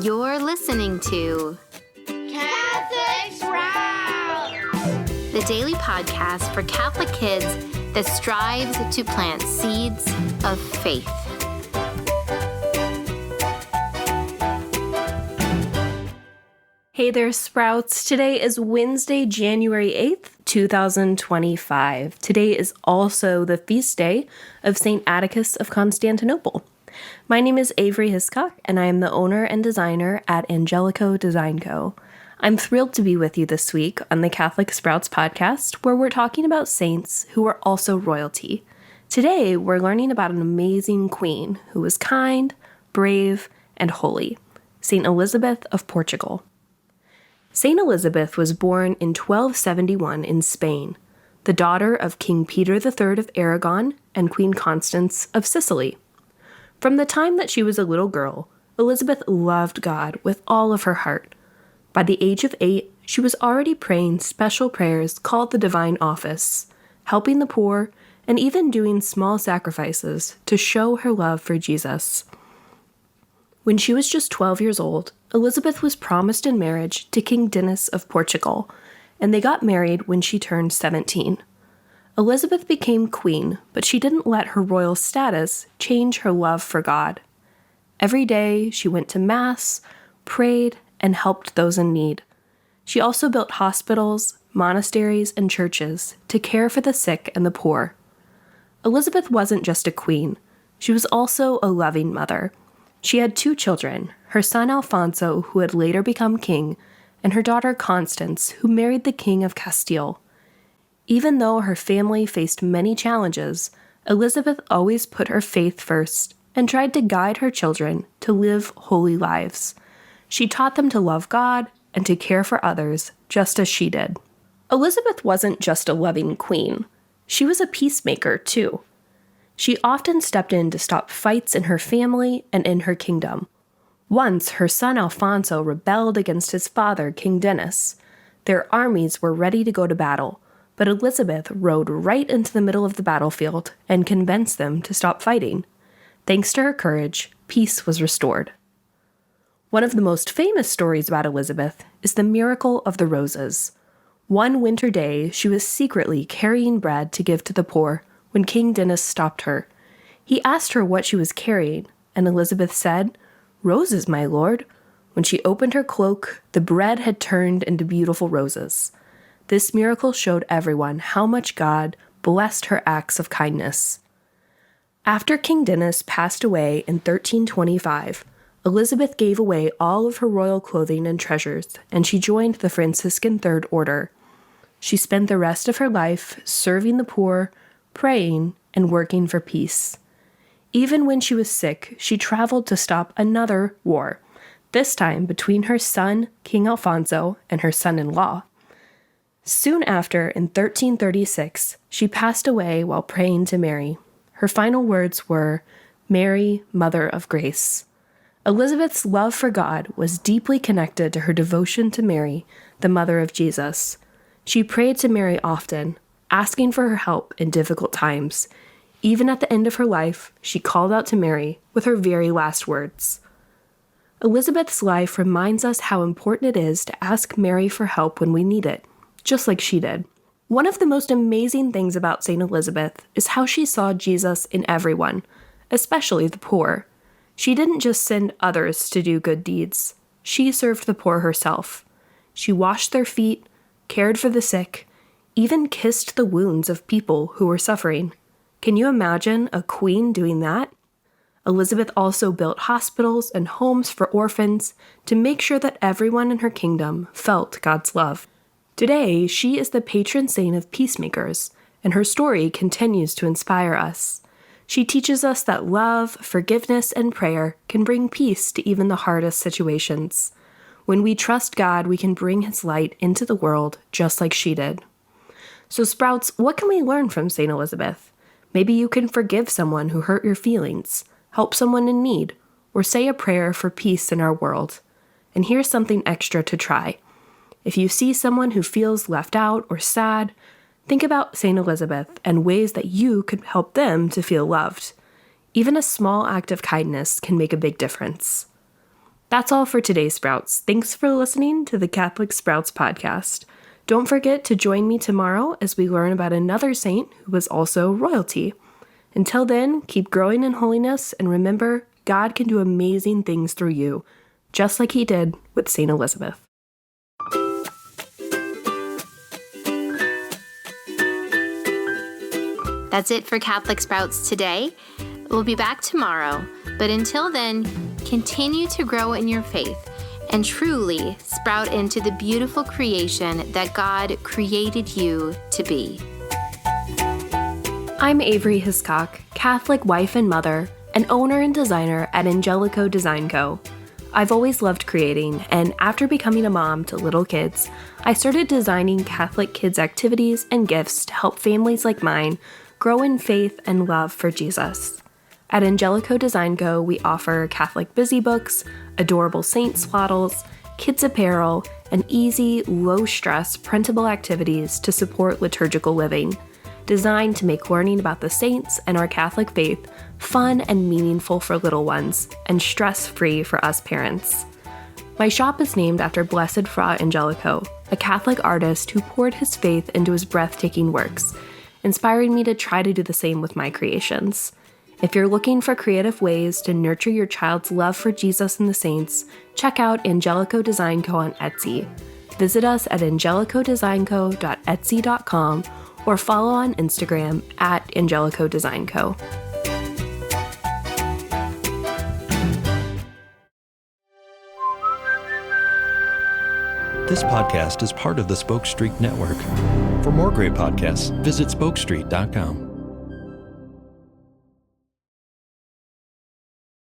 You're listening to Catholic Sprouts, the daily podcast for Catholic kids that strives to plant seeds of faith. Hey there, Sprouts. Today is Wednesday, January 8th, 2025. Today is also the feast day of St. Atticus of Constantinople. My name is Avery Hiscock, and I am the owner and designer at Angelico Design Co. I'm thrilled to be with you this week on the Catholic Sprouts podcast, where we're talking about saints who are also royalty. Today, we're learning about an amazing queen who was kind, brave, and holy, St. Elizabeth of Portugal. St. Elizabeth was born in 1271 in Spain, the daughter of King Peter III of Aragon and Queen Constance of Sicily. From the time that she was a little girl, Elizabeth loved God with all of her heart. By the age of 8, she was already praying special prayers called the Divine Office, helping the poor, and even doing small sacrifices to show her love for Jesus. When she was just 12 years old, Elizabeth was promised in marriage to King Dinis of Portugal, and they got married when she turned 17. Elizabeth became queen, but she didn't let her royal status change her love for God. Every day, she went to Mass, prayed, and helped those in need. She also built hospitals, monasteries, and churches to care for the sick and the poor. Elizabeth wasn't just a queen. She was also a loving mother. She had 2 children, her son Alfonso, who had later become king, and her daughter Constance, who married the King of Castile. Even though her family faced many challenges, Elizabeth always put her faith first and tried to guide her children to live holy lives. She taught them to love God and to care for others, just as she did. Elizabeth wasn't just a loving queen. She was a peacemaker, too. She often stepped in to stop fights in her family and in her kingdom. Once, her son Alfonso rebelled against his father, King Dinis. Their armies were ready to go to battle, but Elizabeth rode right into the middle of the battlefield and convinced them to stop fighting. Thanks to her courage, peace was restored. One of the most famous stories about Elizabeth is the miracle of the roses. One winter day, she was secretly carrying bread to give to the poor when King Dinis stopped her. He asked her what she was carrying, and Elizabeth said, "Roses, my lord." When she opened her cloak, the bread had turned into beautiful roses. This miracle showed everyone how much God blessed her acts of kindness. After King Dinis passed away in 1325, Elizabeth gave away all of her royal clothing and treasures, and she joined the Franciscan Third Order. She spent the rest of her life serving the poor, praying, and working for peace. Even when she was sick, she traveled to stop another war, this time between her son, King Alfonso, and her son-in-law. Soon after, in 1336, she passed away while praying to Mary. Her final words were, "Mary, Mother of Grace." Elizabeth's love for God was deeply connected to her devotion to Mary, the mother of Jesus. She prayed to Mary often, asking for her help in difficult times. Even at the end of her life, she called out to Mary with her very last words. Elizabeth's life reminds us how important it is to ask Mary for help when we need it, just like she did. One of the most amazing things about St. Elizabeth is how she saw Jesus in everyone, especially the poor. She didn't just send others to do good deeds. She served the poor herself. She washed their feet, cared for the sick, even kissed the wounds of people who were suffering. Can you imagine a queen doing that? Elizabeth also built hospitals and homes for orphans to make sure that everyone in her kingdom felt God's love. Today, she is the patron saint of peacemakers, and her story continues to inspire us. She teaches us that love, forgiveness, and prayer can bring peace to even the hardest situations. When we trust God, we can bring His light into the world just like she did. So Sprouts, what can we learn from St. Elizabeth? Maybe you can forgive someone who hurt your feelings, help someone in need, or say a prayer for peace in our world. And here's something extra to try. If you see someone who feels left out or sad, think about St. Elizabeth and ways that you could help them to feel loved. Even a small act of kindness can make a big difference. That's all for today, Sprouts. Thanks for listening to the Catholic Sprouts podcast. Don't forget to join me tomorrow as we learn about another saint who was also royalty. Until then, keep growing in holiness and remember, God can do amazing things through you, just like he did with St. Elizabeth. That's it for Catholic Sprouts today. We'll be back tomorrow, but until then, continue to grow in your faith and truly sprout into the beautiful creation that God created you to be. I'm Avery Hiscock, Catholic wife and mother, and owner and designer at Angelico Design Co. I've always loved creating, and after becoming a mom to little kids, I started designing Catholic kids' activities and gifts to help families like mine grow in faith and love for Jesus. At Angelico Design Co., we offer Catholic busy books, adorable saint swaddles, kids apparel, and easy, low-stress printable activities to support liturgical living, designed to make learning about the saints and our Catholic faith fun and meaningful for little ones, and stress-free for us parents. My shop is named after Blessed Fra Angelico, a Catholic artist who poured his faith into his breathtaking works, inspiring me to try to do the same with my creations. If you're looking for creative ways to nurture your child's love for Jesus and the saints, check out Angelico Design Co. on Etsy. Visit us at angelicodesignco.etsy.com or follow on Instagram at Angelico Design Co. This podcast is part of the Spoke Street Network. For more great podcasts, visit spokestreet.com.